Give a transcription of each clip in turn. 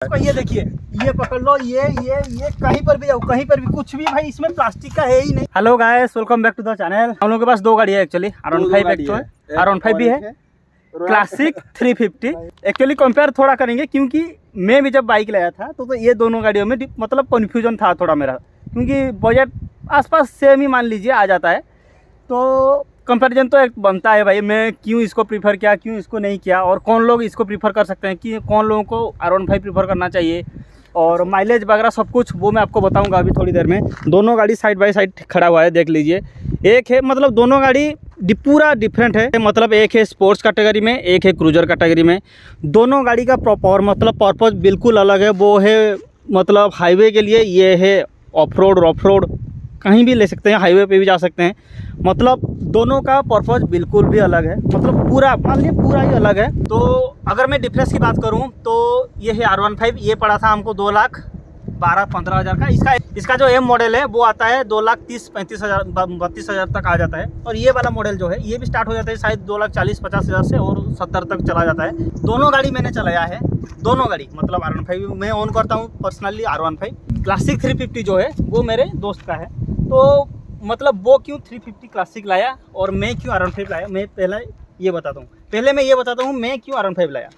ये देखिए, ये पकड़ लो, ये कहीं पर भी जाओ, कहीं पर भी कुछ भी भाई इसमें प्लास्टिक का है ही नहीं। Hello guys, welcome back to the channel. हम लोगों के पास दो गाड़ी है एक्चुअली, R15 एक तो है, R15 भी है, क्लासिक 350। एक्चुअली कंपेयर थोड़ा करेंगे क्योंकि मैं भी जब बाइक लाया था तो ये दोनों गाड़ियों में मतलब कन्फ्यूजन था थोड़ा मेरा, क्योंकि बजट आसपास सेम ही मान लीजिए आ जाता है, तो कंपैरिजन तो एक बनता है भाई। मैं क्यों इसको प्रीफर किया, क्यों इसको नहीं किया, और कौन लोग इसको प्रीफर कर सकते हैं, कि कौन लोगों को R15 प्रीफर करना चाहिए, और माइलेज वगैरह सब कुछ वो मैं आपको बताऊंगा अभी थोड़ी देर में। दोनों गाड़ी साइड बाय साइड खड़ा हुआ है, देख लीजिए। एक है मतलब दोनों गाड़ी पूरा डिफरेंट है, मतलब एक है स्पोर्ट्स कैटेगरी में, एक है क्रूजर कैटेगरी में। दोनों गाड़ी का प्रॉपर मतलब पर्पज़ बिल्कुल अलग है। वो है मतलब हाईवे के लिए, ये है ऑफ रोड, रॉफ रोड, कहीं भी ले सकते हैं, हाईवे पे भी जा सकते हैं। मतलब दोनों का पर्पज़ बिल्कुल भी अलग है, मतलब पूरा मान लीजिए पूरा ही अलग है। तो अगर मैं डिफरेंस की बात करूं तो ये है R15, ये पड़ा था हमको 2,12-15,000 का। इसका जो M मॉडल है वो आता है 2,30-35,000 32,000 तक आ जाता है। और ये वाला मॉडल जो है ये भी स्टार्ट हो जाता है शायद 2,40-50,000 से, और 70 तक चला जाता है। दोनों गाड़ी मैंने चलाया है, दोनों गाड़ी मतलब R15 मैं ऑन करता हूँ पर्सनली। R15 क्लासिक 350 जो है वो मेरे दोस्त का है। तो मतलब वो क्यों 350 क्लासिक लाया और मैं क्यों R15 लाया, मैं पहले मैं ये बताता हूँ मैं क्यों R15 लाया।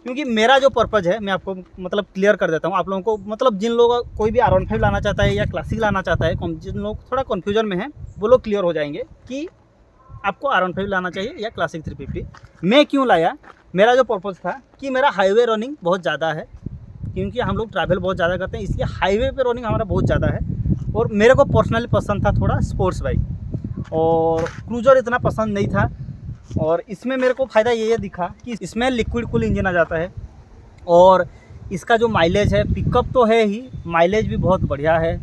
क्योंकि मेरा जो पर्पज़ है मैं आपको मतलब क्लियर कर देता हूँ आप लोगों को। मतलब जिन लोगों कोई भी R15 लाना चाहता है या क्लासिक लाना चाहता है, जिन लोग थोड़ा कन्फ्यूजन में हैं वो लोग क्लियर हो जाएंगे कि आपको R15 लाना चाहिए या क्लासिक 350। मैं क्यों लाया, मेरा जो पर्पज़ था कि मेरा हाईवे रनिंग बहुत ज़्यादा है, क्योंकि हम लोग ट्रैवल बहुत ज़्यादा करते हैं, इसलिए हाईवे पे रनिंग हमारा बहुत ज़्यादा है। और मेरे को पर्सनली पसंद था थोड़ा स्पोर्ट्स बाइक, और क्रूजर इतना पसंद नहीं था। और इसमें मेरे को फ़ायदा ये दिखा कि इसमें लिक्विड कूल इंजन आ जाता है, और इसका जो माइलेज है, पिकअप तो है ही, माइलेज भी बहुत बढ़िया है।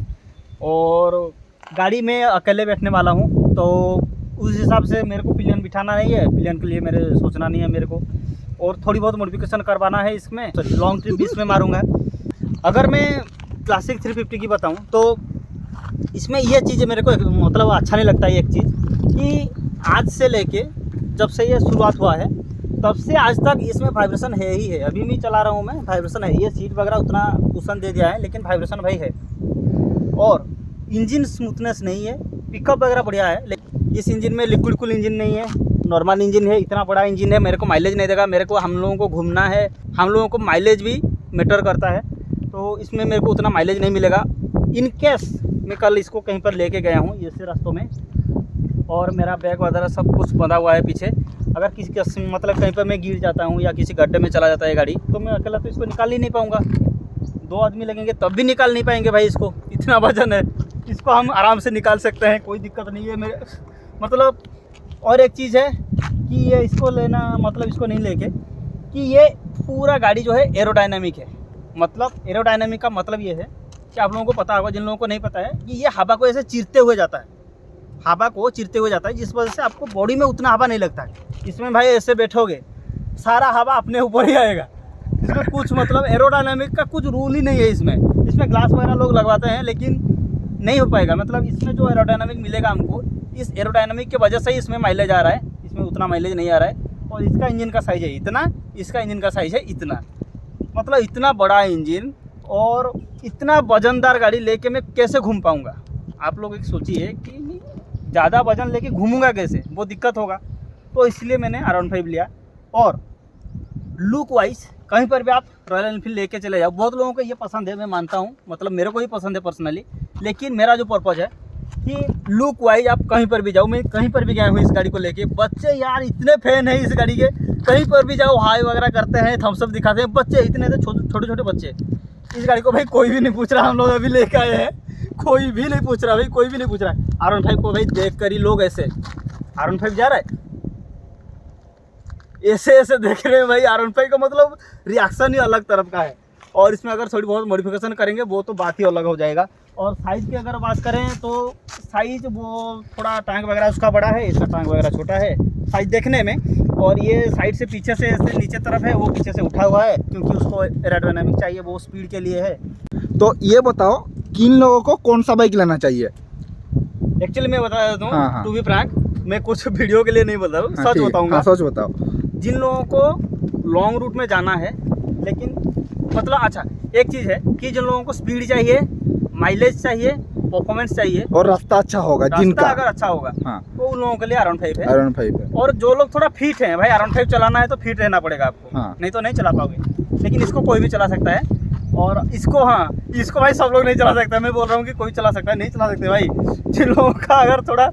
और गाड़ी में अकेले बैठने वाला हूँ तो उस हिसाब से मेरे को पिलियन बिठाना नहीं है, पिलियन के लिए मेरे सोचना नहीं है मेरे को, और थोड़ी बहुत मॉडिफिकेशन करवाना है इसमें। लॉन्ग ट्रिप भी इसमें मारूंगा। अगर मैं क्लासिक 350 की बताऊं तो इसमें ये चीज़ मेरे को मतलब अच्छा नहीं लगता है, एक चीज़ कि आज से लेके जब से ये शुरुआत हुआ है तब से आज तक इसमें वाइब्रेशन है ही है। अभी भी चला रहा हूँ मैं, वाइब्रेशन है। ये सीट वगैरह उतना कुशन दे दिया है लेकिन वाइब्रेशन भाई है। और इंजन स्मूथनेस नहीं है, पिकअप वगैरह बढ़िया है, लेकिन इस इंजन में लिक्विड कूल इंजन नहीं है, नॉर्मल इंजन है। इतना बड़ा इंजन है, मेरे को माइलेज नहीं देगा। मेरे को हम लोगों को घूमना है, हम लोगों को माइलेज भी मैटर करता है, तो इसमें मेरे को उतना माइलेज नहीं मिलेगा। इन केस मैं कल इसको कहीं पर लेके गया हूँ ऐसे रास्तों में, और मेरा बैग वगैरह सब कुछ बंधा हुआ है पीछे, अगर किसी का मतलब कहीं पर मैं गिर जाता हूँ या किसी गड्ढे में चला जाता है गाड़ी, तो मैं अकेला तो इसको निकाल ही नहीं पाऊँगा। 2 आदमी लगेंगे तब भी निकाल नहीं पाएंगे भाई इसको, इतना वजन है। इसको हम आराम से निकाल सकते हैं, कोई दिक्कत नहीं है मेरे मतलब। और एक चीज़ है कि ये इसको लेना मतलब इसको नहीं लेके कि ये पूरा गाड़ी जो है एरोडायनामिक है। मतलब एरोडायनामिक का मतलब ये है कि आप लोगों को पता होगा, जिन लोगों को नहीं पता है, कि ये हवा को ऐसे चीरते हुए जाता है, हवा को चीरते हुए जाता है, जिस वजह से आपको बॉडी में उतना हवा नहीं लगता है। इसमें भाई ऐसे बैठोगे सारा हवा अपने ऊपर ही आएगा। इसमें कुछ मतलब एरोडायनामिक का कुछ रूल ही नहीं है। इसमें ग्लास वगैरह लोग लगवाते हैं लेकिन नहीं हो पाएगा। मतलब इसमें जो एरोडायनामिक मिलेगा हमको, इस एरोडायनामिक की वजह से ही इसमें माइलेज आ रहा है, इसमें उतना माइलेज नहीं आ रहा है। और इसका इंजन का साइज़ है इतना, इसका इंजन का साइज़ है इतना, मतलब इतना बड़ा इंजन और इतना वजनदार गाड़ी लेके मैं कैसे घूम पाऊँगा। आप लोग एक सोचिए कि ज़्यादा वजन लेके घूमूंगा कैसे, वो दिक्कत होगा। तो इसलिए मैंने R15 लिया। और लुक वाइज कहीं पर भी आप रॉयल एनफील्ड लेके चले जाओ, बहुत लोगों को ये पसंद है, मैं मानता हूँ, मतलब मेरे को ही पसंद है पर्सनली। लेकिन मेरा जो पर्पज़ है कि लुक वाइज आप कहीं पर भी जाओ, मैं कहीं पर भी गया हूँ इस गाड़ी को लेके, बच्चे यार इतने फैन है इस गाड़ी के, कहीं पर भी जाओ हाई वगैरह करते हैं, थम्स अप दिखाते हैं, बच्चे इतने थे, छोटे छोटे बच्चे। इस गाड़ी को भाई कोई भी नहीं पूछ रहा, हम लोग अभी लेके आए हैं, कोई भी नहीं पूछ रहा भाई, कोई भी नहीं पूछ रहा है। R15 को भाई देख कर ही लोग ऐसे, R15 जा रहा है ऐसे देख रहे हैं भाई। R15 का मतलब रिएक्शन ही अलग तरफ का है। और इसमें अगर थोड़ी बहुत मॉडिफिकेशन करेंगे वो तो बात ही अलग हो जाएगा। और साइज़ की अगर बात करें तो साइज़ वो थोड़ा टैंक वगैरह उसका बड़ा है, इसका टैंक वगैरह छोटा है साइज़ देखने में। और ये साइड से पीछे से ऐसे नीचे तरफ है, वो पीछे से उठा हुआ है क्योंकि उसको एरोडायनामिक चाहिए, वो स्पीड के लिए है। तो ये बताओ किन लोगों को कौन सा बाइक लेना चाहिए? एक्चुअली मैं बता देता हूँ, हाँ। टू बी फ्रैंक, मैं कुछ वीडियो के लिए नहीं बता रहा हूँ, सच बताऊँगा। हाँ, सच बताओ। जिन लोगों को लॉन्ग रूट में जाना है, लेकिन मतलब अच्छा एक चीज़ है कि जिन लोगों को स्पीड चाहिए, माइलेज चाहिए, परफॉर्मेंस चाहिए और रास्ता अच्छा होगा रास्ता जिनका, अगर अच्छा होगा हाँ, तो उन लोगों के लिए R15 है। R15 है। और जो लोग थोड़ा फिट हैं भाई, R15 चलाना है तो फिट रहना पड़ेगा आपको, हाँ। नहीं तो नहीं चला पाओगे। लेकिन इसको कोई भी चला सकता है, और इसको हाँ, इसको भाई सब लोग नहीं चला सकता। मैं बोल रहा हूँ कि कोई चला सकता है, नहीं चला सकते भाई। जिन लोगों का अगर थोड़ा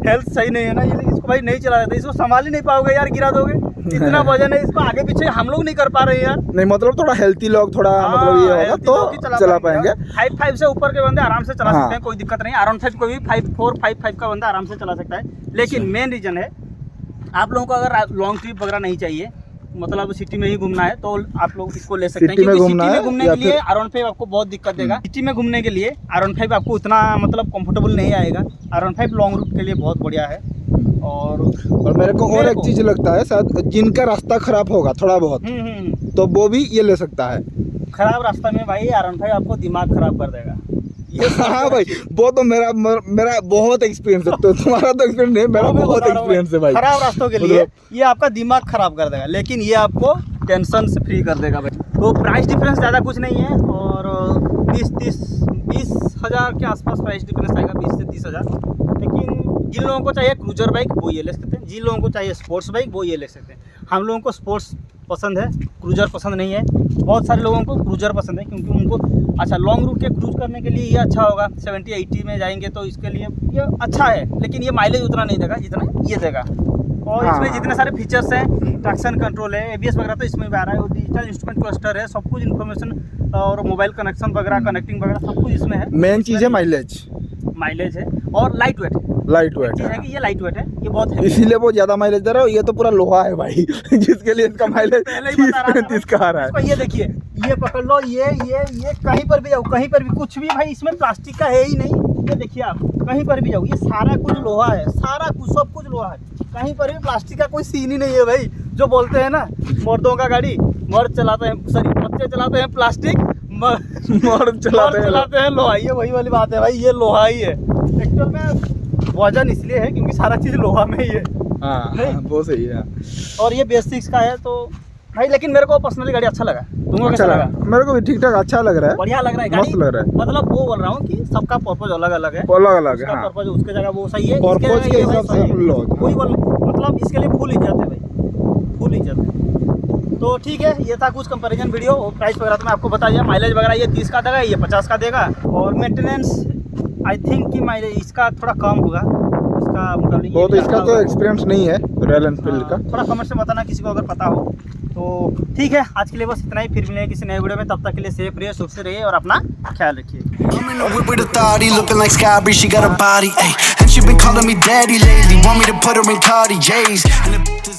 हेल्थ सही नहीं है ना, ये इसको भाई नहीं चला सकते। इसको संभाल ही नहीं पाओगे यार, गिरा दोगे। इतना वजन है, इसको आगे पीछे हम लोग नहीं कर पा रहे यार। नहीं मतलब थोड़ा हेल्थी लोग थोड़ा मतलब ये होगा तो चला पाएंगे। 5 से ऊपर के बंदे आराम से चला हाँ। सकते हैं, कोई दिक्कत नहीं। R15 को भी 5 का बंदा आराम से चला सकता है। लेकिन मेन रीजन है, आप लोगों को अगर लॉन्ग ट्रिप वगैरह नहीं चाहिए, मतलब सिटी में ही घूमना है, तो आप लोग इसको ले सकते हैं। सिटी में क्योंकि घूमना सिटी में है घूमने या के लिए फिर- R15 आपको बहुत दिक्कत देगा। सिटी में घूमने के लिए R15 आपको उतना मतलब कंफर्टेबल नहीं आएगा। R15 लॉन्ग रूट के लिए बहुत बढ़िया है। और मेरे को और एक चीज लगता है, शायद जिनका रास्ता खराब होगा थोड़ा बहुत, तो वो भी ये ले सकता है। खराब रास्ता में भाई R15 आपको दिमाग खराब कर देगा। ये हाँ भाई, वो तो मेरा बहुत एक्सपीरियंस है। तो तुम्हारा तो एक्सपीरियंस नहीं, मेरा मैं बहुत बता रहा हूँ एक्सपीरियंस है भाई। खराब रास्तों के लिए ये आपका दिमाग खराब कर देगा, लेकिन ये आपको टेंशन से फ्री कर देगा भाई। तो प्राइस डिफरेंस ज़्यादा कुछ नहीं है, और 20 हज़ार के आसपास प्राइस डिफरेंस आएगा, 20 से 30 हज़ार। लेकिन जिन लोगों को चाहिए क्रूजर बाइक वो ये ले सकते हैं, जिन लोगों को चाहिए स्पोर्ट्स बाइक वो ये ले सकते हैं। हम लोगों को स्पोर्ट्स पसंद है, क्रूजर पसंद नहीं है। बहुत सारे लोगों को क्रूजर पसंद है, क्योंकि उनको अच्छा लॉन्ग रूट के क्रूज करने के लिए ये अच्छा होगा। 70-80 में जाएंगे तो इसके लिए ये अच्छा है, लेकिन ये माइलेज उतना नहीं देगा जितना ये देगा। और हाँ। इसमें जितने सारे फीचर्स हैं, ट्रैक्शन कंट्रोल है, ABS वगैरह तो इसमें भी आ रहा है, और डिजिटल इंस्ट्रूमेंट क्लस्टर है, सब कुछ इन्फॉर्मेशन और मोबाइल कनेक्शन वगैरह, कनेक्टिंग वगैरह सब कुछ इसमें है। मेन चीज है माइलेज है, और लाइट वेट वेट है कि ये लाइट वेट है, ये बहुत है। इसीलिए वो ज्यादा माइलेज दे रहा है। ये तो पूरा लोहा है भाई जिसके लिए इसका माइलेज पहले ही बता रहा था 30 का आ रहा है। इसको ये देखिए, ये पकड़ लो, ये कहीं पर भी जाओ, कहीं पर भी कुछ भी भाई इसमें प्लास्टिक का है ही नहीं। ये देखिए आप कहीं पर भी जाओ, ये सारा कुछ लोहा है, सारा कुछ सब कुछ लोहा है। कहीं पर भी प्लास्टिक का कोई सीन ही नहीं है भाई। जो बोलते हैं ना, मर्दों का गाड़ी मर्द चलाते हैं, सॉरी बच्चे चलाते हैं प्लास्टिक, मर्द चलाते हैं लोहा। ये वही वाली बात है भाई, ये लोहा ही है। एक्चुअल में वजन इसलिए है क्योंकि सारा चीज़ लोहा में ही है। हाँ वो सही है। और ये बेस 6 का है तो भाई, लेकिन मेरे को पर्सनली गाड़ी अच्छा लगा। तुमको कैसा लगा? मेरे को भी ठीक ठाक अच्छा लग रहा है, बढ़िया लग रहा है गाड़ी, मस्त लग रहा है। मतलब वो बोल रहा हूँ कि सबका पर्पज अलग अलग है। अलग अलग है, उसका हाँ। पर्पज उसके जगह वो सही है, पर्पज इसके जगह के ये भाई हिसाब से सही है। हम लोग, वही बोल, मतलब इसके लिए फुल इज्जत है भाई, फुल इज्जत है। तो ठीक है, ये था कुछ कंपैरिजन वीडियो। प्राइस वगैरह तो मैं आपको बता दिया। माइलेज वगैरह ये 30 का देगा, ये 50 का देगा। और मेंटेनेंस आई थिंक कि माइलेज इसका थोड़ा कम होगा, इसका मुकाबले वो तो इसका तो एक्सपीरियंस नहीं है रॉयल एनफील्ड का। थोड़ा कमेंट में बताना किसी को अगर पता हो तो। ठीक है, आज के लिए बस इतना ही। फिर मिलेंगे किसी नए वीडियो में, तब तक के लिए सेफ रहिए, सुख से रहिए और अपना ख्याल रखिए। I'm in the whip with authority, looking like Sky Bree, she got a body, ayy. And she been calling me daddy lately, want me to put her in Cardi J's. And the